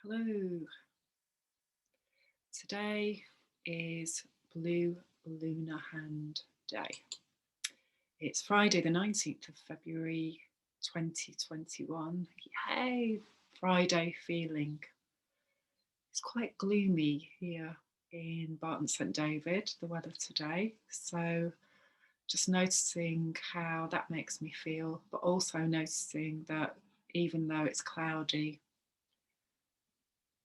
Hello. Today is Blue Lunar Hand Day. It's Friday the 19th of February 2021. Yay, Friday feeling. It's quite gloomy here in Barton St David, the weather today. So just noticing how that makes me feel, but also noticing that even though it's cloudy,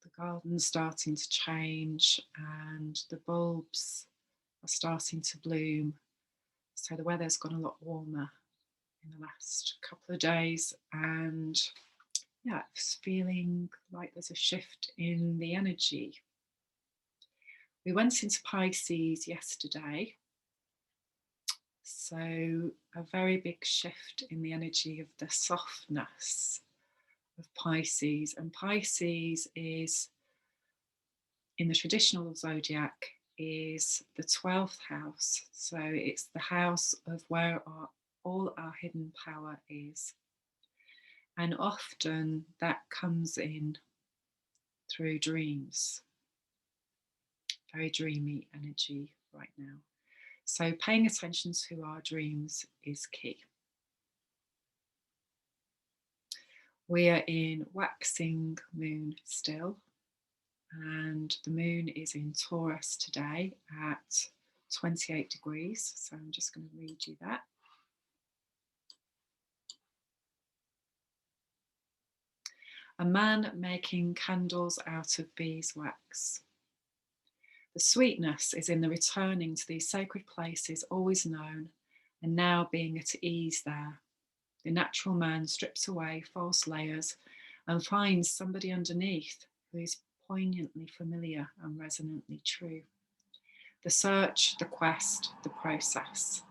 the garden's starting to change and the bulbs are starting to bloom. So the weather's gone a lot warmer in the last couple of days, and yeah, it's feeling like there's a shift in the energy. We went into Pisces yesterday, so a very big shift in the energy of the softness of Pisces. And Pisces is, in the traditional zodiac, is the 12th house. So it's the house of where all our hidden power is. And often that comes in through dreams. Very dreamy energy right now. So paying attention to our dreams is key. We are in waxing moon still, and the moon is in Taurus today at 28 degrees. So I'm just going to read you that. A man making candles out of beeswax. The sweetness is in the returning to these sacred places always known and now being at ease there. The natural man strips away false layers and finds somebody underneath who is poignantly familiar and resonantly true. The search, the quest, the process,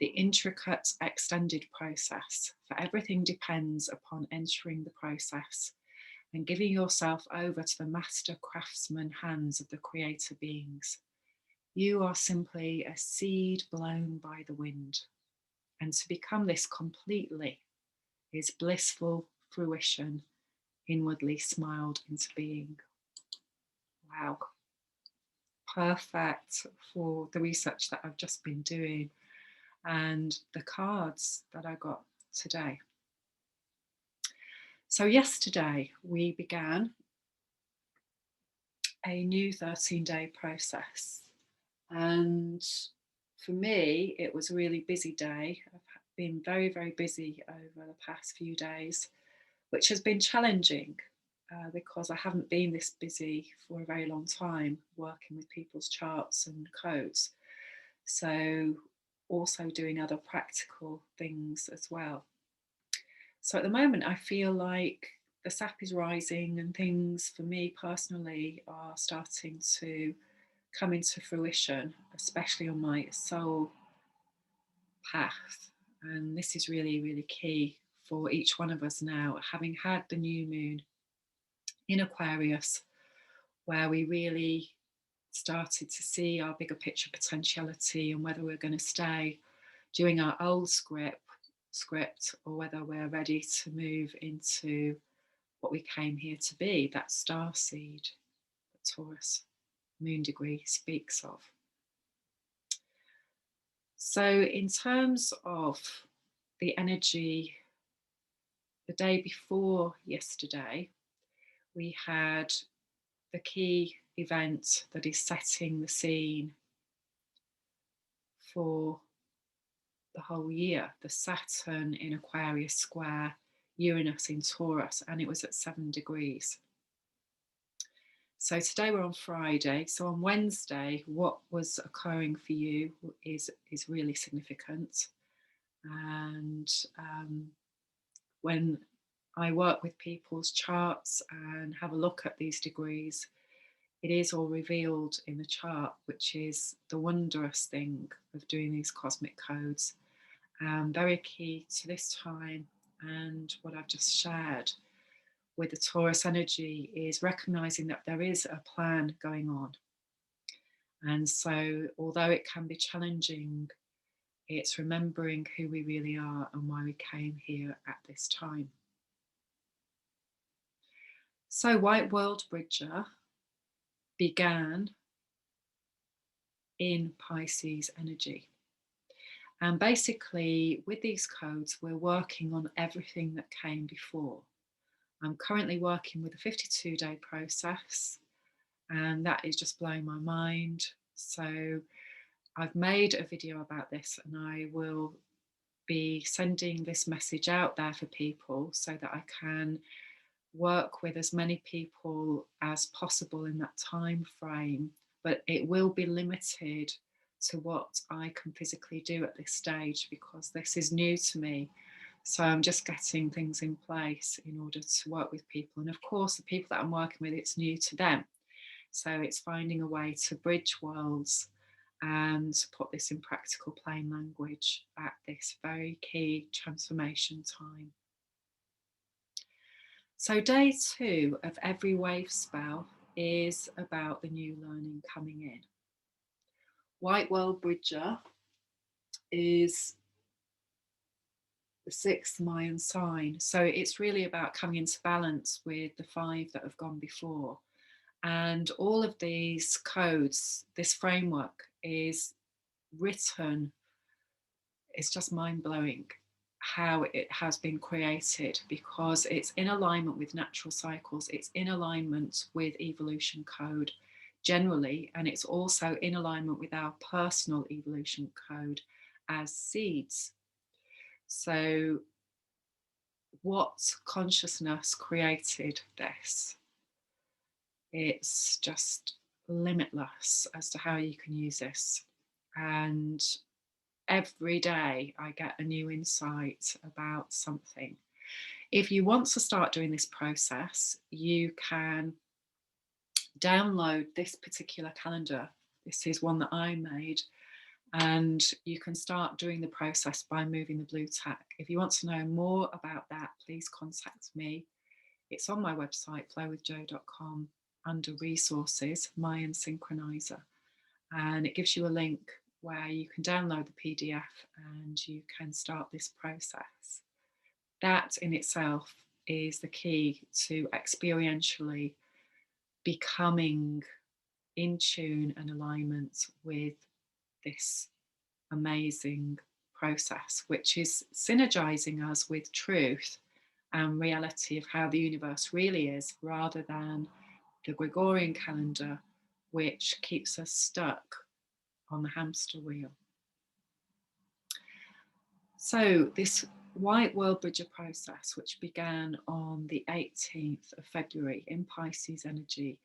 the intricate extended process, for everything depends upon entering the process and giving yourself over to the master craftsman hands of the creator beings. You are simply a seed blown by the wind. And to become this completely is blissful fruition, inwardly smiled into being. Wow. Perfect for the research that I've just been doing and the cards that I got today. So yesterday we began a new 13-day process, and for me it was a really busy day. I've been very, very busy over the past few days, which has been challenging because I haven't been this busy for a very long time working with people's charts and codes. So also doing other practical things as well. So at the moment, I feel like the sap is rising and things for me personally are starting to come into fruition, especially on my soul path. And this is really, really key for each one of us now, having had the new moon in Aquarius, where we really started to see our bigger picture potentiality and whether we're going to stay doing our old script or whether we're ready to move into what we came here to be, that star seed that Taurus moon degree speaks of. So in terms of the energy, the day before yesterday, we had the key event that is setting the scene for the whole year, the Saturn in Aquarius square Uranus in Taurus, and it was at 7 degrees. So today we're on Friday. So on Wednesday, what was occurring for you is really significant. And when I work with people's charts and have a look at these degrees, it is all revealed in the chart, which is the wondrous thing of doing these cosmic codes. Very key to this time and what I've just shared with the Taurus energy is recognizing that there is a plan going on. And so, although it can be challenging, it's remembering who we really are and why we came here at this time. So White Worldbridger began in Pisces energy. And basically, with these codes, we're working on everything that came before. I'm currently working with a 52-day process, and that is just blowing my mind. So I've made a video about this, and I will be sending this message out there for people so that I can work with as many people as possible in that time frame, but it will be limited to what I can physically do at this stage because this is new to me. So I'm just getting things in place in order to work with people. And of course, the people that I'm working with, it's new to them. So it's finding a way to bridge worlds and put this in practical plain language at this very key transformation time. So day 2 of every Wavespell is about the new learning coming in. White Worldbridger is the 6th Mayan sign. So it's really about coming into balance with the 5 that have gone before. And all of these codes, this framework is written, it's just mind-blowing how it has been created because it's in alignment with natural cycles, it's in alignment with evolution code generally, and it's also in alignment with our personal evolution code as seeds. So what consciousness created this? It's just limitless as to how you can use this. And every day I get a new insight about something. If you want to start doing this process, you can download this particular calendar. This is one that I made, and you can start doing the process by moving the blue tack. If you want to know more about that, please contact me. It's on my website, flowwithjo.com, under resources, Mayan Synchronizer, and it gives you a link where you can download the PDF and you can start this process. That in itself is the key to experientially becoming in tune and alignment with this amazing process, which is synergizing us with truth and reality of how the universe really is, rather than the Gregorian calendar, which keeps us stuck on the hamster wheel. So this White Worldbridger process, which began on the 18th of February in Pisces energy,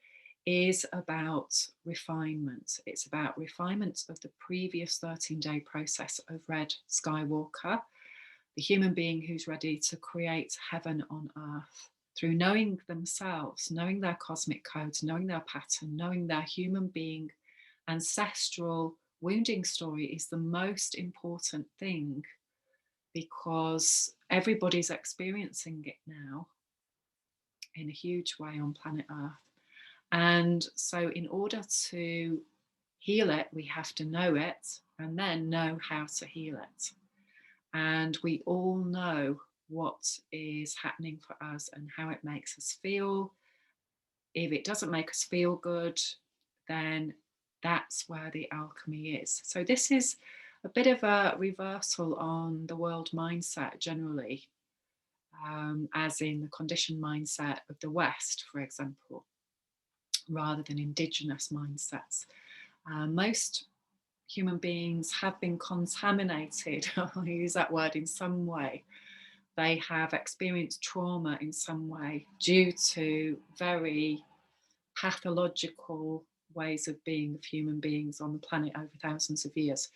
is about refinement. It's about refinement of the previous 13-day process of Red Skywalker, the human being who's ready to create heaven on earth through knowing themselves, knowing their cosmic codes, knowing their pattern, knowing their human being ancestral wounding story is the most important thing, because everybody's experiencing it now in a huge way on planet Earth. And so in order to heal it, we have to know it and then know how to heal it. And we all know what is happening for us and how it makes us feel. If it doesn't make us feel good, then that's where the alchemy is. So this is a bit of a reversal on the world mindset generally, as in the conditioned mindset of the West, for example, rather than indigenous mindsets. Most human beings have been contaminated, I'll use that word, in some way. They have experienced trauma in some way due to very pathological ways of being of human beings on the planet over thousands of years.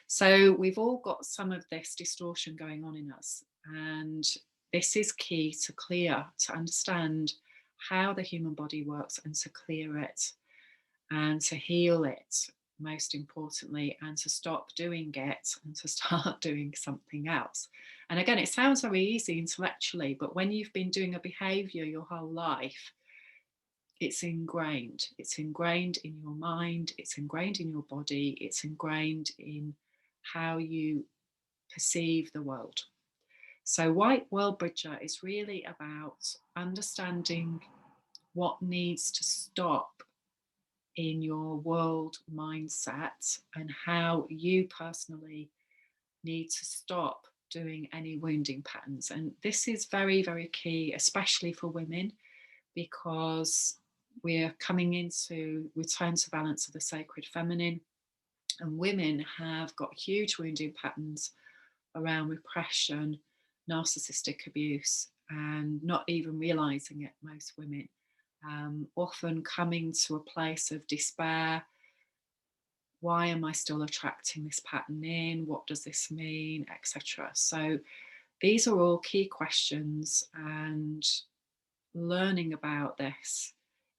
So we've all got some of this distortion going on in us, and this is key to clear, to understand how the human body works and to clear it and to heal it, most importantly, and to stop doing it and to start doing something else. And again, it sounds very easy intellectually, but when you've been doing a behavior your whole life, it's ingrained. It's ingrained in your mind, it's ingrained in your body, it's ingrained in how you perceive the world. So White Worldbridger is really about understanding what needs to stop in your world mindset and how you personally need to stop doing any wounding patterns. And this is very, very key, especially for women, because we're coming into return to balance of the sacred feminine, and women have got huge wounding patterns around repression, narcissistic abuse, and not even realizing it, most women. Often coming to a place of despair. Why am I still attracting this pattern in? What does this mean, etc.? So these are all key questions, and learning about this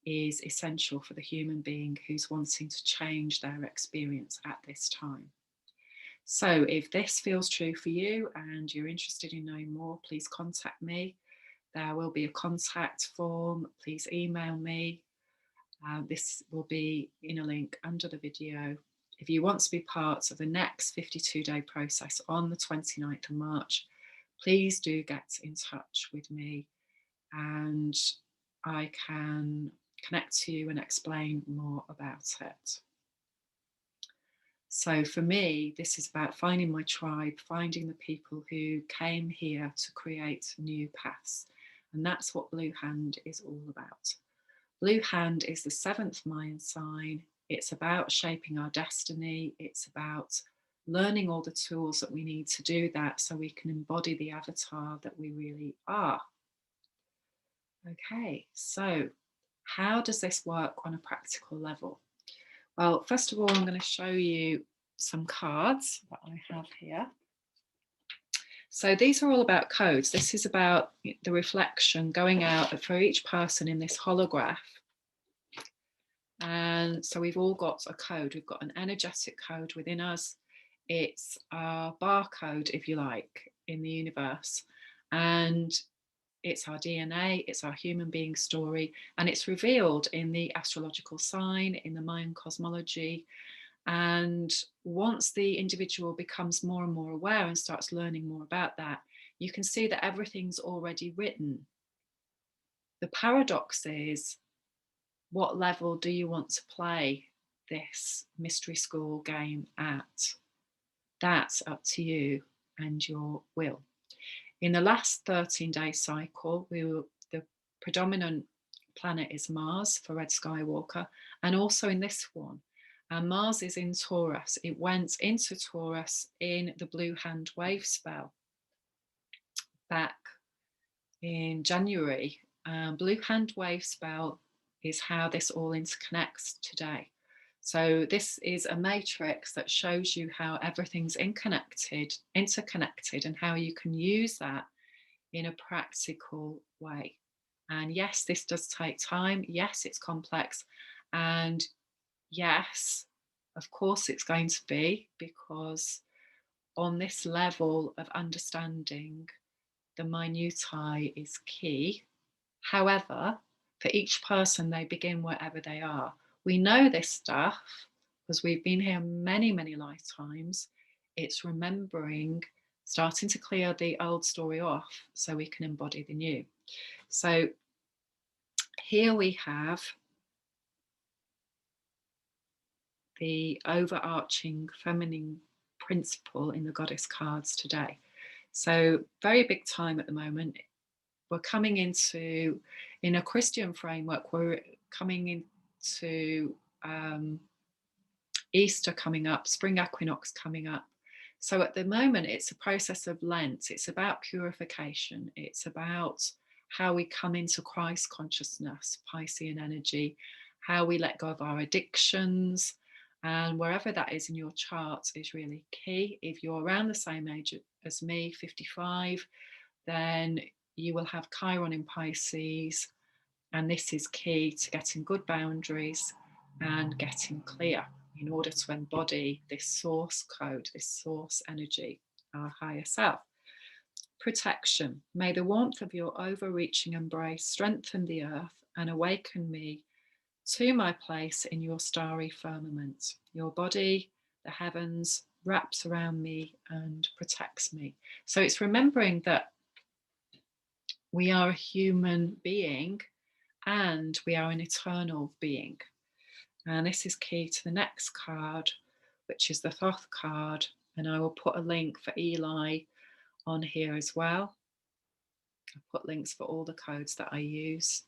is essential for the human being who's wanting to change their experience at this time. So if this feels true for you and you're interested in knowing more, please contact me. There will be a contact form. Please email me. This will be in a link under the video. If you want to be part of the next 52-day process on the 29th of March, please do get in touch with me and I can connect to you and explain more about it. So for me, this is about finding my tribe, finding the people who came here to create new paths. And that's what Blue Hand is all about. Blue Hand is the 7th Mayan sign. It's about shaping our destiny. It's about learning all the tools that we need to do that so we can embody the avatar that we really are. Okay, so how does this work on a practical level? Well, first of all, I'm going to show you some cards that I have here. So these are all about codes. This is about the reflection going out for each person in this holograph. And so we've all got a code. We've got an energetic code within us. It's our barcode, if you like, in the universe. And it's our DNA, it's our human being story, and it's revealed in the astrological sign, in the Mayan cosmology. And once the individual becomes more and more aware and starts learning more about that, you can see that everything's already written. The paradox is, what level do you want to play this mystery school game at? That's up to you and your will. In the last 13-day cycle, the predominant planet is Mars for Red Skywalker, and also in this one. And Mars is in Taurus. It went into Taurus in the Blue Hand Wavespell back in January. Blue Hand Wavespell is how this all interconnects today. So this is a matrix that shows you how everything's interconnected, and how you can use that in a practical way. And yes, this does take time. Yes, it's complex. And yes, of course it's going to be, because on this level of understanding, the minutiae is key. However, for each person, they begin wherever they are. We know this stuff because we've been here many, many lifetimes. It's remembering, starting to clear the old story off so we can embody the new. So here we have the overarching feminine principle in the goddess cards today. So very big time at the moment. We're coming into, in a Christian framework, we're coming into Easter coming up, spring equinox coming up. So at the moment, it's a process of Lent. It's about purification. It's about how we come into Christ consciousness, Piscean energy, how we let go of our addictions. And wherever that is in your chart is really key. If you're around the same age as me, 55, then you will have Chiron in Pisces. And this is key to getting good boundaries and getting clear in order to embody this source code, this source energy, our higher self. Protection. May the warmth of your overreaching embrace strengthen the earth and awaken me to my place in your starry firmament. Your body, the heavens, wraps around me and protects me. So it's remembering that we are a human being and we are an eternal being. And this is key to the next card, which is the Thoth card. And I will put a link for Eli on here as well. I've put links for all the codes that I use.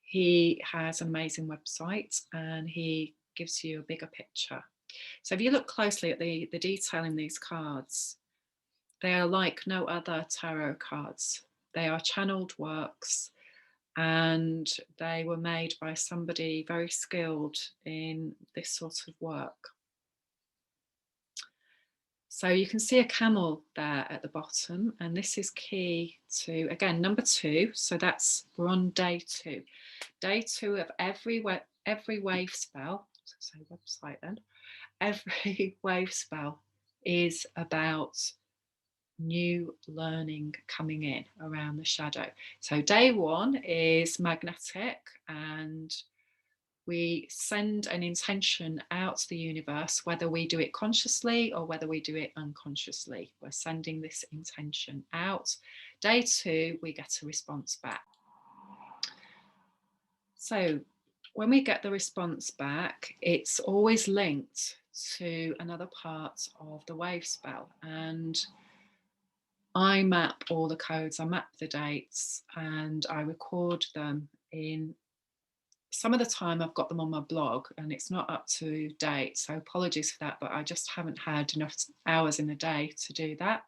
He has an amazing website and he gives you a bigger picture. So if you look closely at the detail in these cards, they are like no other tarot cards. They are channeled works and they were made by somebody very skilled in this sort of work. So you can see a camel there at the bottom, and this is key to, again, number 2. So we're on day 2. Day 2 of every wave spell, so website then, every wave spell is about new learning coming in around the shadow. So day 1 is magnetic, and we send an intention out to the universe, whether we do it consciously or whether we do it unconsciously. We're sending this intention out. Day 2, we get a response back. So when we get the response back, it's always linked to another part of the wave spell. And I map all the codes, I map the dates, and I record them in. Some of the time I've got them on my blog and it's not up to date, so apologies for that, but I just haven't had enough hours in the day to do that.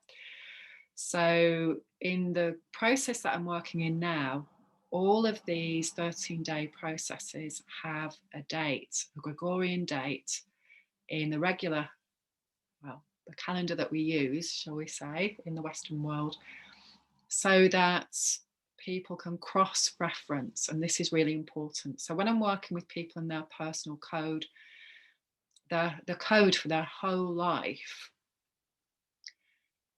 So in the process that I'm working in now, all of these 13-day processes have a date, a Gregorian date, in the regular, well, the calendar that we use, shall we say, in the Western world, so that people can cross-reference, and this is really important. So when I'm working with people in their personal code, the code for their whole life,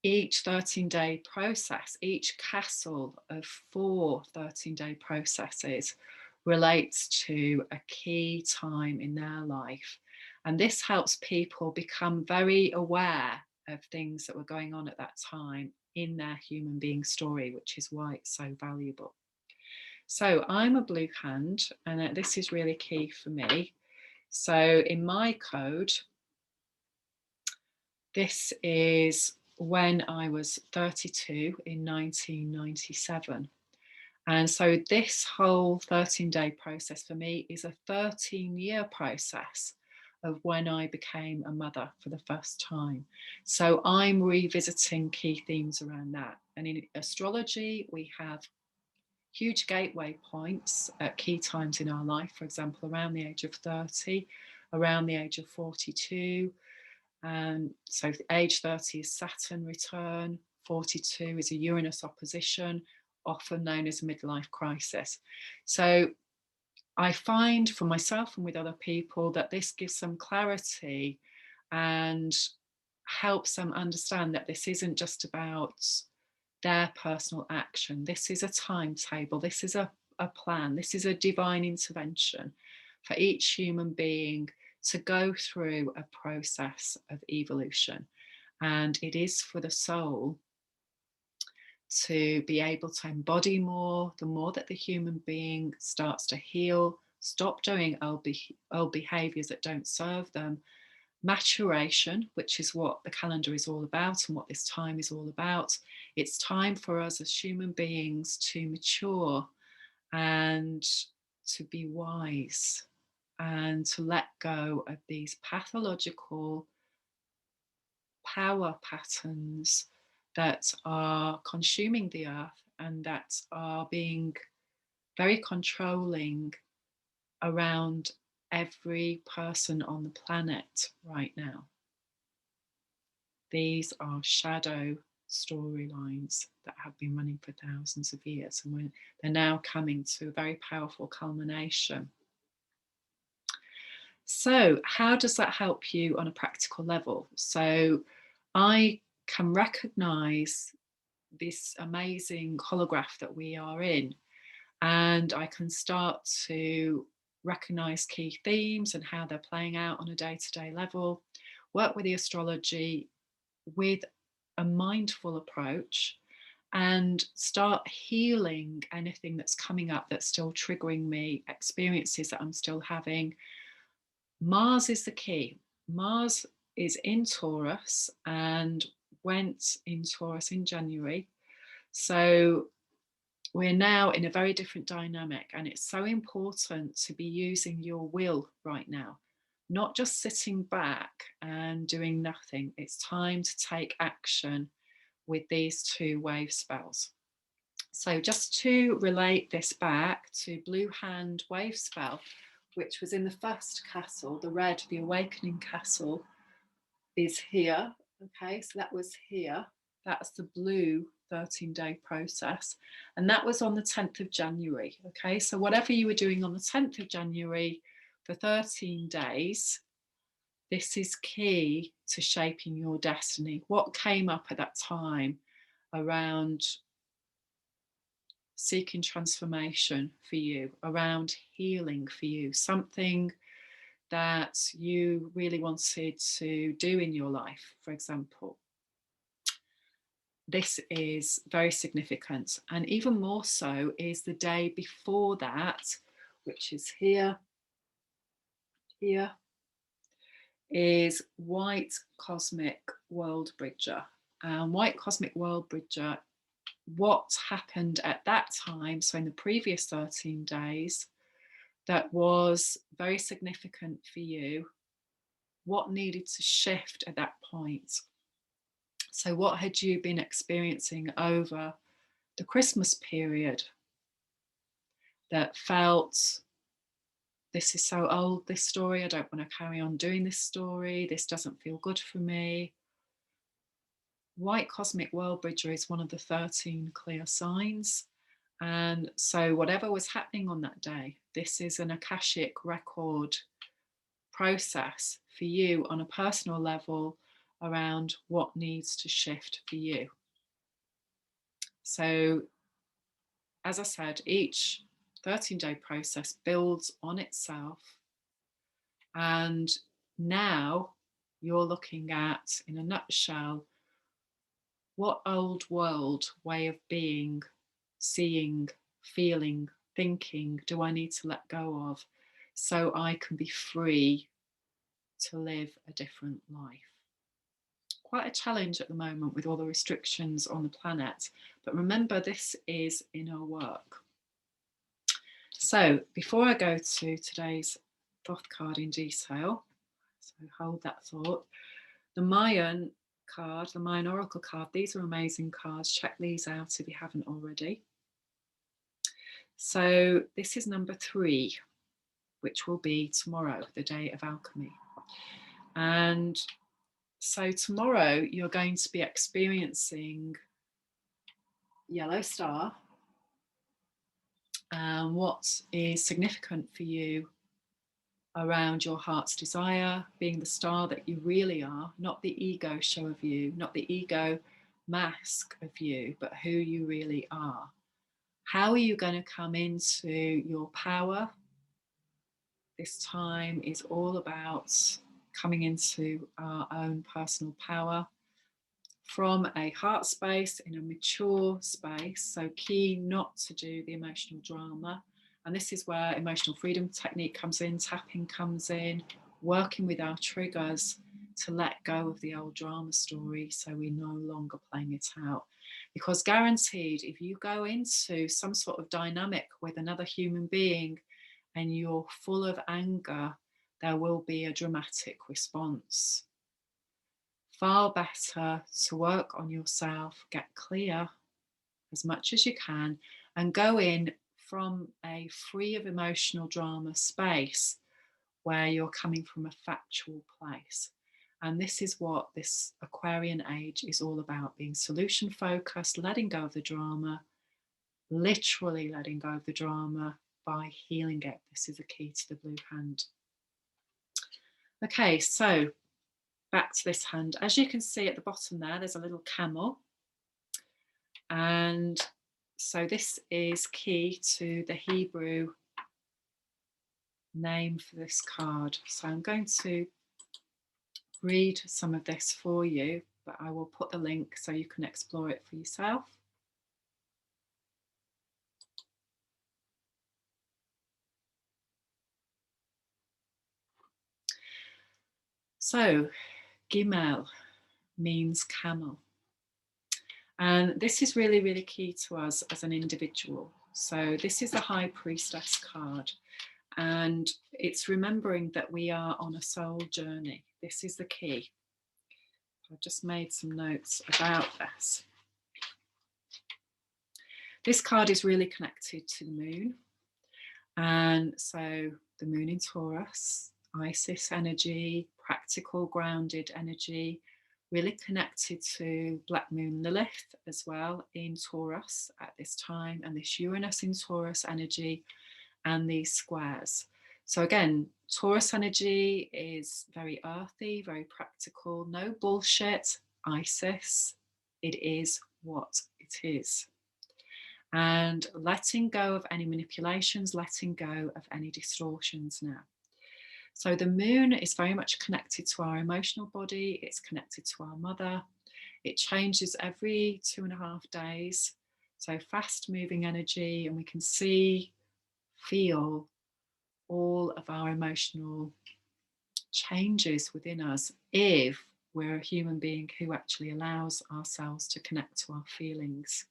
each 13-day process, each castle of 4 13-day processes relates to a key time in their life. And this helps people become very aware of things that were going on at that time in their human being story, which is why it's so valuable. So I'm a blue hand, and this is really key for me. So in my code, this is when I was 32 in 1997. And so this whole 13-day process for me is a 13-year process of when I became a mother for the first time. So I'm revisiting key themes around that. And in astrology, we have huge gateway points at key times in our life, for example, around the age of 30, around the age of 42. And so age 30 is Saturn return, 42 is a Uranus opposition, often known as a midlife crisis. So I find for myself and with other people that this gives some clarity and helps them understand that this isn't just about their personal action. This is a timetable, this is a plan, this is a divine intervention for each human being to go through a process of evolution. And it is for the soul to be able to embody more, the more that the human being starts to heal, stop doing old behaviors that don't serve them. Maturation, which is what the calendar is all about and what this time is all about. It's time for us as human beings to mature and to be wise and to let go of these pathological power patterns that are consuming the earth and that are being very controlling around every person on the planet right now. These are shadow storylines that have been running for thousands of years, and they're now coming to a very powerful culmination. So how does that help you on a practical level? So I can recognize this amazing holograph that we are in, and I can start to recognize key themes and how they're playing out on a day-to-day level, work with the astrology with a mindful approach, and start healing anything that's coming up that's still triggering me, experiences that I'm still having. Mars is the key. Mars is in Taurus and went in Taurus in January. So we're now in a very different dynamic, and it's so important to be using your will right now, not just sitting back and doing nothing. It's time to take action with these two wave spells. So just to relate this back to Blue Hand Wavespell, which was in the first castle, the red, the awakening castle is here. Okay, so that was here. That's the blue 13-day process. And that was on the 10th of January. Okay, so whatever you were doing on the 10th of January for 13 days, this is key to shaping your destiny. What came up at that time around seeking transformation for you, around healing for you, something that you really wanted to do in your life, for example. This is very significant. And even more so is the day before that, which is here, is White Cosmic Worldbridger. White Cosmic Worldbridger, what happened at that time, so in the previous 13 days, that was very significant for you, what needed to shift at that point. So what had you been experiencing over the Christmas period that felt, this is so old, this story, I don't want to carry on doing this story, this doesn't feel good for me. White Cosmic Worldbridger is one of the 13 clear signs. And so whatever was happening on that day, this is an Akashic record process for you on a personal level around what needs to shift for you. So, as I said, each 13-day process builds on itself. And now you're looking at, in a nutshell, what old world way of being, seeing, feeling, thinking do I need to let go of so I can be free to live a different life? Quite a challenge at the moment with all the restrictions on the planet. But remember, this is inner work. So before I go to today's thoth card in detail, so hold that thought, the Mayan card, the Mayan Oracle card, these are amazing cards. Check these out if you haven't already. So this is number 3, which will be tomorrow, the day of alchemy. And so tomorrow you're going to be experiencing yellow star. What is significant for you around your heart's desire, being the star that you really are, not the ego show of you, not the ego mask of you, but who you really are. How are you going to come into your power? This time is all about coming into our own personal power from a heart space, in a mature space. So key not to do the emotional drama. And this is where emotional freedom technique comes in, tapping comes in, working with our triggers to let go of the old drama story so we're no longer playing it out. Because guaranteed, if you go into some sort of dynamic with another human being and you're full of anger, there will be a dramatic response. Far better to work on yourself, get clear as much as you can, and go in from a free of emotional drama space where you're coming from a factual place. And this is what this Aquarian age is all about, being solution focused, letting go of the drama, literally letting go of the drama by healing it. This is a key to the blue hand. Okay, so back to this hand. As you can see at the bottom there, there's a little camel. And so this is key to the Hebrew name for this card. So I'm going to read some of this for you, but I will put the link so you can explore it for yourself. So, Gimel means camel. And this is really, really key to us as an individual. So, this is the High Priestess card. And it's remembering that we are on a soul journey. This is the key. I've just made some notes about this. This card is really connected to the moon. And so the moon in Taurus, Isis energy, practical, grounded energy, really connected to Black Moon Lilith as well in Taurus at this time, and this Uranus in Taurus energy and these squares. So again, Taurus energy is very earthy, very practical, no bullshit. Isis, it is what it is. And letting go of any manipulations, letting go of any distortions now. So the moon is very much connected to our emotional body, it's connected to our mother. It changes every 2.5 days. So fast moving energy, and we can see, feel all of our emotional changes within us if we're a human being who actually allows ourselves to connect to our feelings.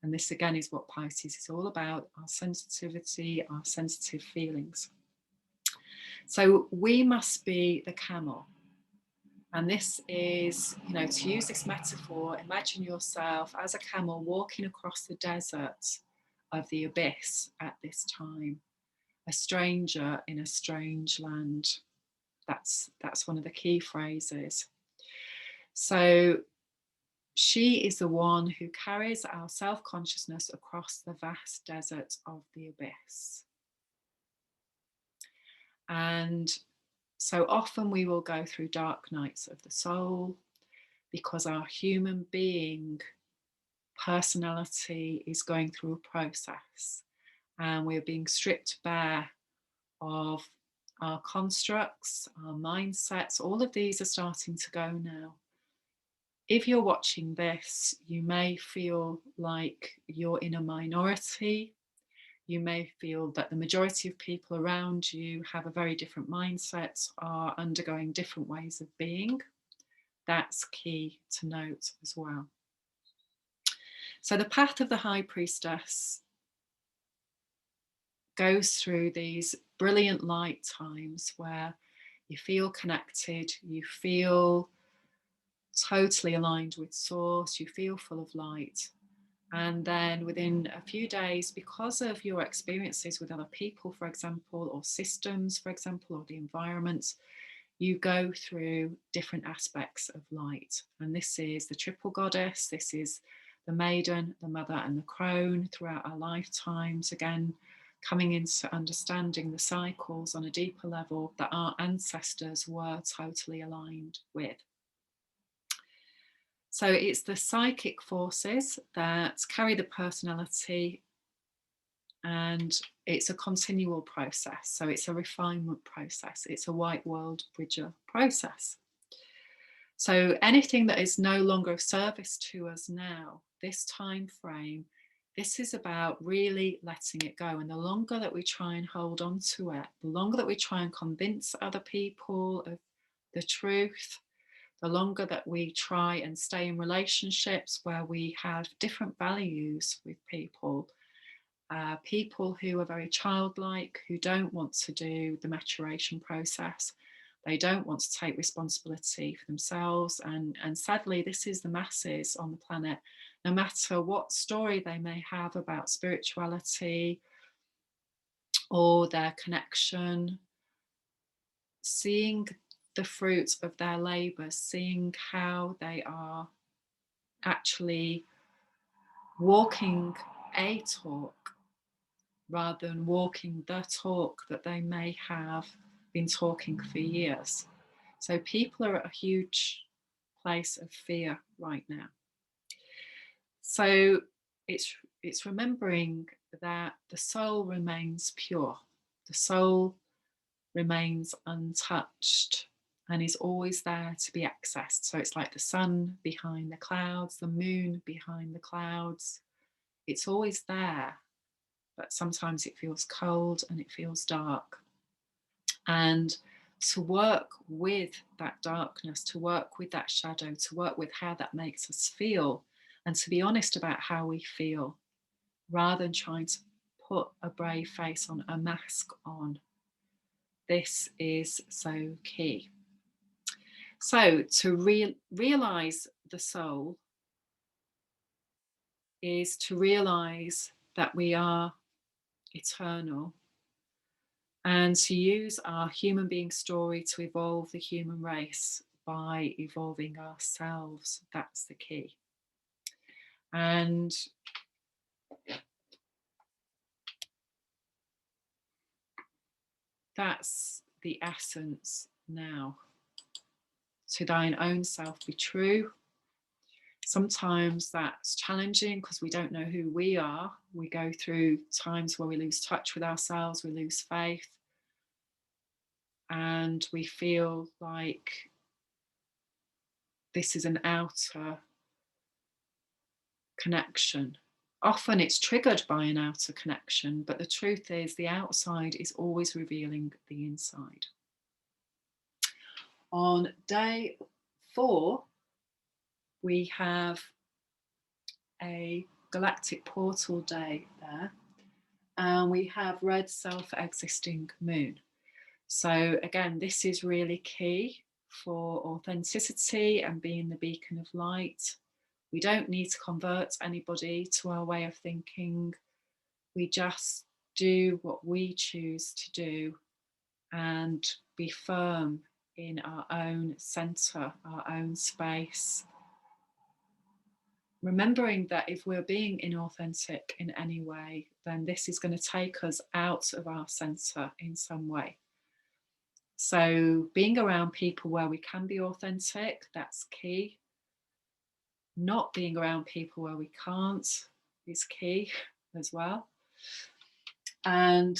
And this again is what Pisces is all about, our sensitivity, our sensitive feelings. So we must be the camel. And this is, to use this metaphor, imagine yourself as a camel walking across the desert of the abyss at this time, a stranger in a strange land. That's one of the key phrases. So she is the one who carries our self-consciousness across the vast desert of the abyss. And so often we will go through dark nights of the soul because our human being personality is going through a process, and we're being stripped bare of our constructs, our mindsets. All of these are starting to go now. If you're watching this, you may feel like you're in a minority. You may feel that the majority of people around you have a very different mindset, are undergoing different ways of being. That's key to note as well. So the path of the High Priestess goes through these brilliant light times where you feel connected, you feel totally aligned with source, you feel full of light. And then within a few days, because of your experiences with other people, for example, or systems, for example, or the environment, you go through different aspects of light. And this is the triple goddess, this is the maiden, the mother, and the crone throughout our lifetimes. Again, coming into understanding the cycles on a deeper level that our ancestors were totally aligned with. So it's the psychic forces that carry the personality, and it's a continual process. So it's a refinement process. It's a white Worldbridger process. So anything that is no longer of service to us now, this time frame, this is about really letting it go. And the longer that we try and hold on to it, the longer that we try and convince other people of the truth, the longer that we try and stay in relationships where we have different values with people, people who are very childlike, who don't want to do the maturation process, they don't want to take responsibility for themselves. And sadly, this is the masses on the planet. No matter what story they may have about spirituality or their connection, seeing the fruit of their labours, seeing how they are actually walking a talk rather than walking the talk that they may have been talking for years. So people are at a huge place of fear right now. So it's remembering that the soul remains pure, the soul remains untouched and is always there to be accessed. So it's like the sun behind the clouds, the moon behind the clouds. It's always there, but sometimes it feels cold and it feels dark. And to work with that darkness, to work with that shadow, to work with how that makes us feel, and to be honest about how we feel, rather than trying to put a brave face on, a mask on. This is so key. So to realize the soul is to realize that we are eternal, and to use our human being story to evolve the human race by evolving ourselves. That's the key. And that's the essence now. To thine own self be true. Sometimes that's challenging because we don't know who we are. We go through times where we lose touch with ourselves, we lose faith, and we feel like this is an outer connection. Often it's triggered by an outer connection, but the truth is the outside is always revealing the inside. On day 4, we have a galactic portal day there, and we have red self-existing moon. So again, this is really key for authenticity and being the beacon of light. We don't need to convert anybody to our way of thinking. We just do what we choose to do and be firm in our own center, our own space. Remembering that if we're being inauthentic in any way, then this is going to take us out of our center in some way. So being around people where we can be authentic, that's key. Not being around people where we can't is key as well. And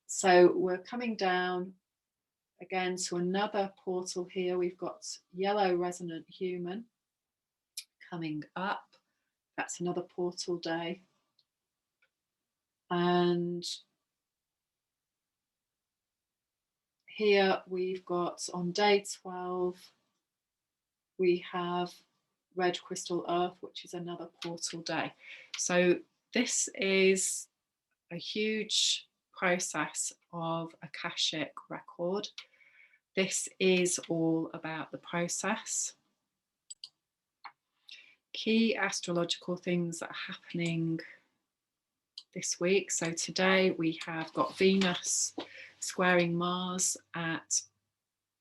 so we're coming down again to another portal here. We've got yellow resonant human coming up. That's another portal day. And here we've got on day 12, we have red crystal earth, which is another portal day. So this is a huge process of Akashic record. This is all about the process. Key astrological things that are happening this week. So today we have got Venus squaring Mars at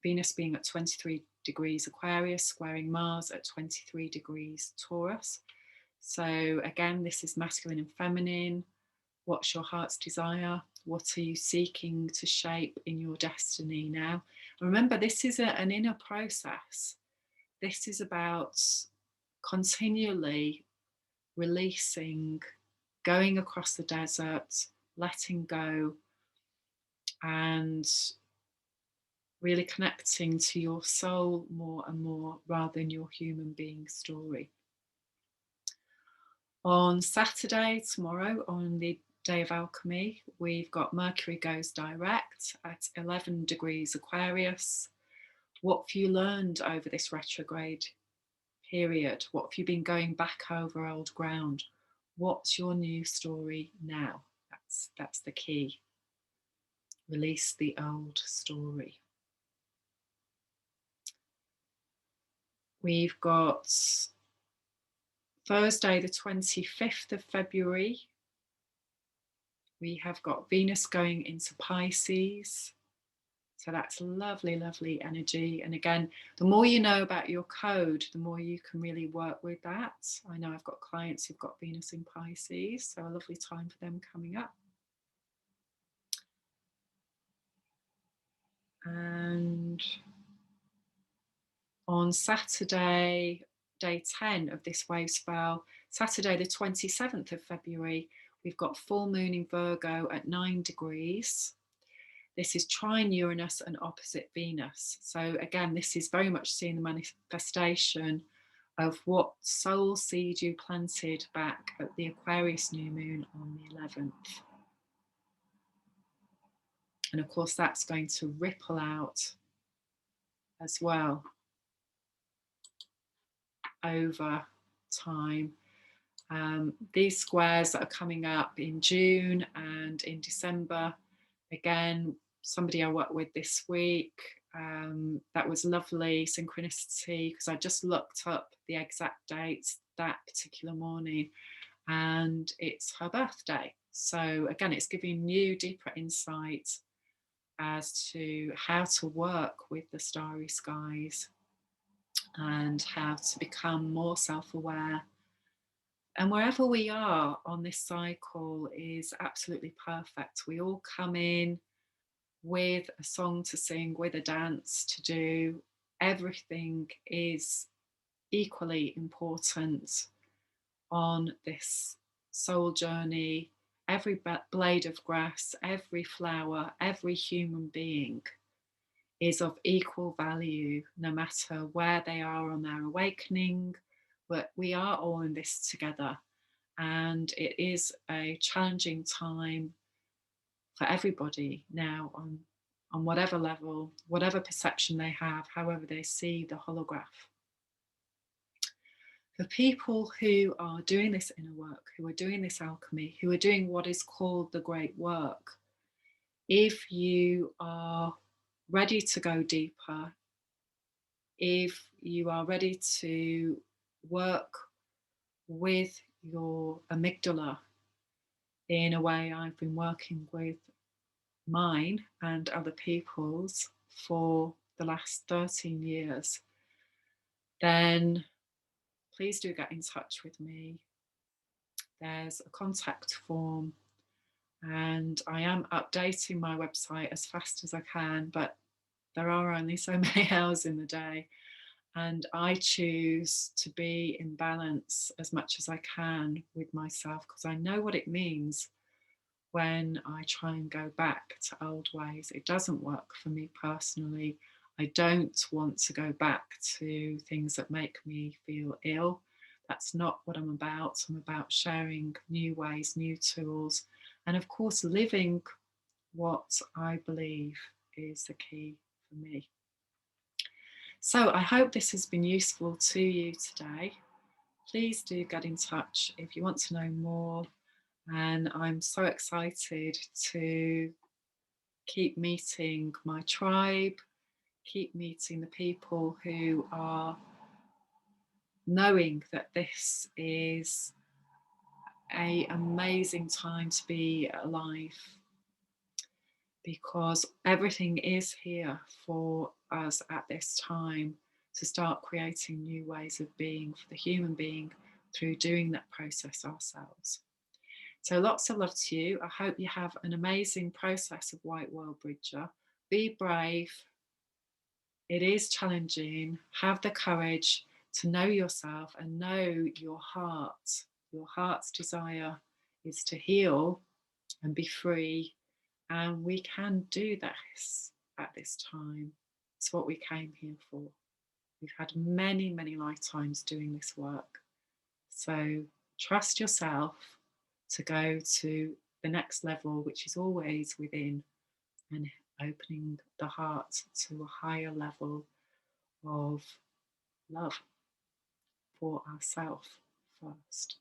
Venus being at 23 degrees Aquarius, squaring Mars at 23 degrees Taurus. So again, this is masculine and feminine. What's your heart's desire? What are you seeking to shape in your destiny now? Remember, this is an inner process. This is about continually releasing, going across the desert, letting go, and really connecting to your soul more and more rather than your human being story. On Saturday, tomorrow, on the day of alchemy, we've got Mercury goes direct at 11 degrees Aquarius. What have you learned over this retrograde period? What have you been going back over old ground? What's your new story now? That's the key. Release the old story. We've got Thursday, the 25th of February. We have got Venus going into Pisces. So that's lovely, lovely energy. And again, the more you know about your code, the more you can really work with that. I know I've got clients who've got Venus in Pisces, so a lovely time for them coming up. And on Saturday, day 10 of this Wavespell, Saturday the 27th of February, we've got full moon in Virgo at 9 degrees. This is trine Uranus and opposite Venus. So again, this is very much seeing the manifestation of what soul seed you planted back at the Aquarius new moon on the 11th. And of course, that's going to ripple out as well over time. These squares that are coming up in June and in December, again, somebody I worked with this week, that was lovely synchronicity because I just looked up the exact dates that particular morning and it's her birthday. So again, it's giving you deeper insight as to how to work with the starry skies and how to become more self-aware. And wherever we are on this cycle is absolutely perfect. We all come in with a song to sing, with a dance to do. Everything is equally important on this soul journey. Every blade of grass, every flower, every human being is of equal value, no matter where they are on their awakening. But we are all in this together. And it is a challenging time for everybody now on whatever level, whatever perception they have, however they see the holograph. For people who are doing this inner work, who are doing this alchemy, who are doing what is called the great work, if you are ready to go deeper, if you are ready to work with your amygdala in a way I've been working with mine and other people's for the last 13 years, then please do get in touch with me. There's a contact form, and I am updating my website as fast as I can, but there are only so many hours in the day, and I choose to be in balance as much as I can with myself because I know what it means when I try and go back to old ways. It doesn't work for me personally. I don't want to go back to things that make me feel ill. That's not what I'm about. I'm about sharing new ways, new tools, and of course, living what I believe is the key for me. So I hope this has been useful to you today. Please do get in touch if you want to know more. And I'm so excited to keep meeting my tribe, keep meeting the people who are knowing that this is an amazing time to be alive, because everything is here for us at this time to start creating new ways of being for the human being through doing that process ourselves. So lots of love to you. I hope you have an amazing process of White Worldbridger. Be brave. It is challenging. Have the courage to know yourself and know your heart. Your heart's desire is to heal and be free. And we can do this at this time. It's what we came here for. We've had many, many lifetimes doing this work. So trust yourself to go to the next level, which is always within, and opening the heart to a higher level of love for ourselves first.